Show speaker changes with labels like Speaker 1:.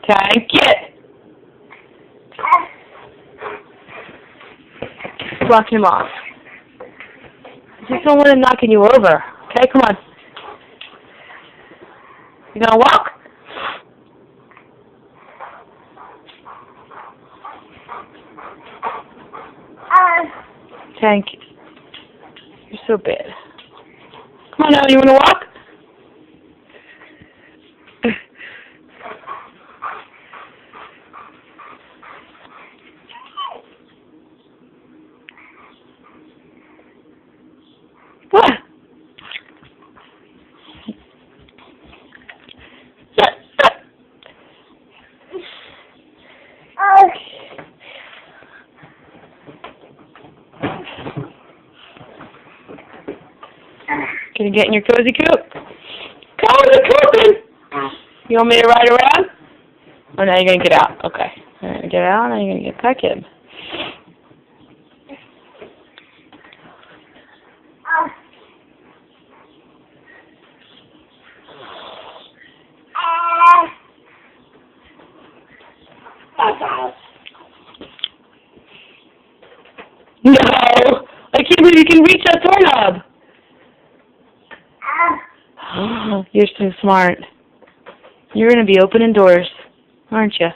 Speaker 1: Tank it. Blocking him off. I just don't want him knocking you over. Okay, come on. You gonna walk? Tank, you're so bad. Come on now, you wanna walk? What? Can you get in your cozy coop? Cozy cooping! You want me to ride around? Oh, now you're going to get out. Okay. You're going to get out, and you're going to get back in. No! I can't believe you can reach that doorknob! You're so smart. You're going to be opening doors, aren't you?